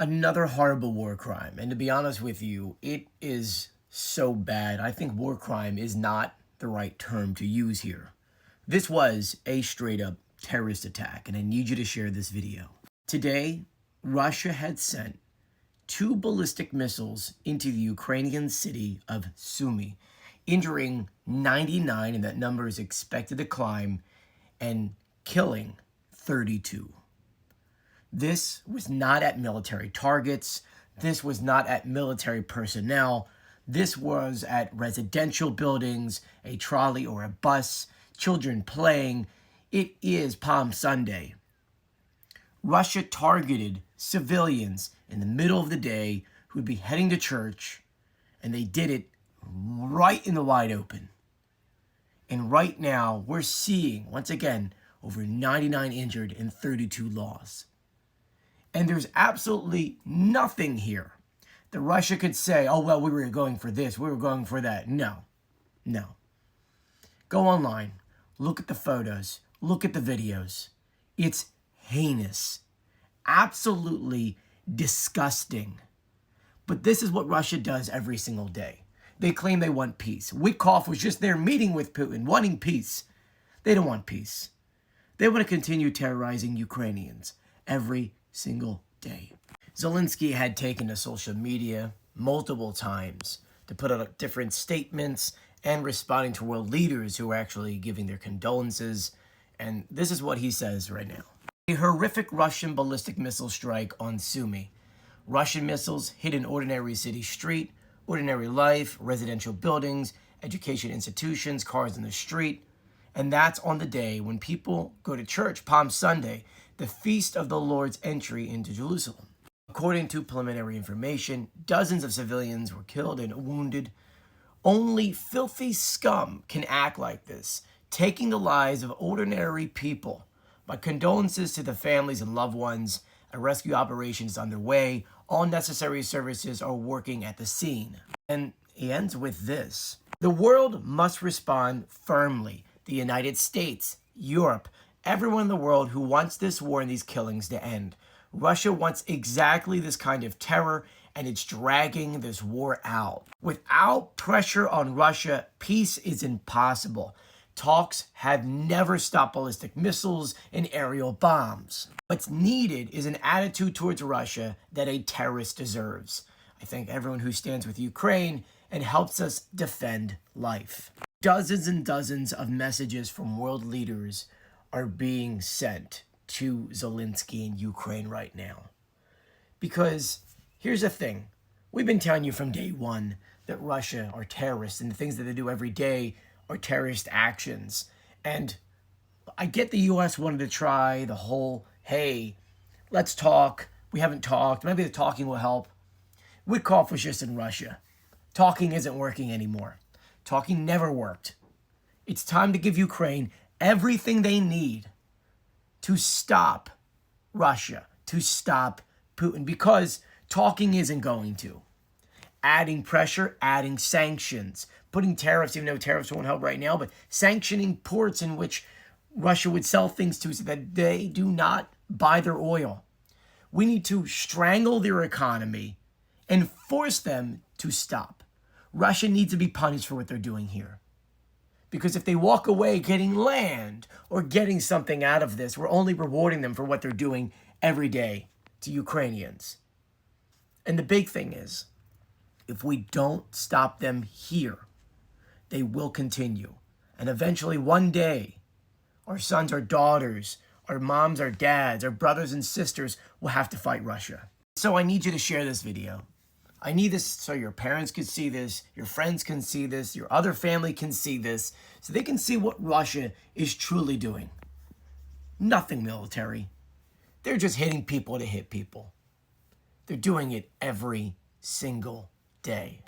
Another horrible war crime. And to be honest with you, it is so bad. I think war crime is not the right term to use here. This was a straight up terrorist attack, and I need you to share this video. Today, Russia had sent 2 ballistic missiles into the Ukrainian city of Sumy, injuring 99, and that number is expected to climb, and killing 32. This was not at military targets. This was not at military personnel. This was at residential buildings, a trolley or a bus, children playing. It is Palm Sunday. Russia targeted civilians in the middle of the day who would be heading to church, and they did it right in the wide open. And right now, we're seeing, once again, over 99 injured and 32 lost. And there's absolutely nothing here that Russia could say, oh, well, we were going for this, we were going for that. No. Go online, look at the photos, look at the videos. It's heinous, absolutely disgusting. But this is what Russia does every single day. They claim they want peace. Witkoff was just there meeting with Putin, wanting peace. They don't want peace. They want to continue terrorizing Ukrainians every single day. Zelensky had taken to social media multiple times to put out different statements and responding to world leaders who were actually giving their condolences. And this is what he says right now. A horrific Russian ballistic missile strike on Sumy. Russian missiles hit an ordinary city street, ordinary life, residential buildings, education institutions, cars in the street. And that's on the day when people go to church, Palm Sunday, the feast of the Lord's entry into Jerusalem. According to preliminary information, dozens of civilians were killed and wounded. Only filthy scum can act like this, taking the lives of ordinary people. My condolences to the families and loved ones. A rescue operation is underway. All necessary services are working at the scene. And he ends with this. The world must respond firmly. The United States, Europe, everyone in the world who wants this war and these killings to end. Russia wants exactly this kind of terror, and it's dragging this war out. Without pressure on Russia, peace is impossible. Talks have never stopped ballistic missiles and aerial bombs. What's needed is an attitude towards Russia that a terrorist deserves. I thank everyone who stands with Ukraine and helps us defend life. Dozens and dozens of messages from world leaders are being sent to Zelensky in Ukraine right now. Because here's the thing. We've been telling you from day one that Russia are terrorists, and the things that they do every day are terrorist actions. And I get the U.S. wanted to try the whole, hey, let's talk. We haven't talked. Maybe the talking will help. Witkoff was just in Russia. Talking isn't working anymore. Talking never worked. It's time to give Ukraine everything they need to stop Russia, to stop Putin, because talking isn't going to. Adding pressure, adding sanctions, putting tariffs, even though tariffs won't help right now, but sanctioning ports in which Russia would sell things to so that they do not buy their oil. We need to strangle their economy and force them to stop. Russia needs to be punished for what they're doing here. Because if they walk away getting land or getting something out of this, we're only rewarding them for what they're doing every day to Ukrainians. And the big thing is, if we don't stop them here, they will continue. And eventually one day, our sons, our daughters, our moms, our dads, our brothers and sisters will have to fight Russia. So I need you to share this video. I need this so your parents can see this, your friends can see this, your other family can see this, so they can see what Russia is truly doing. Nothing military. They're just hitting people to hit people. They're doing it every single day.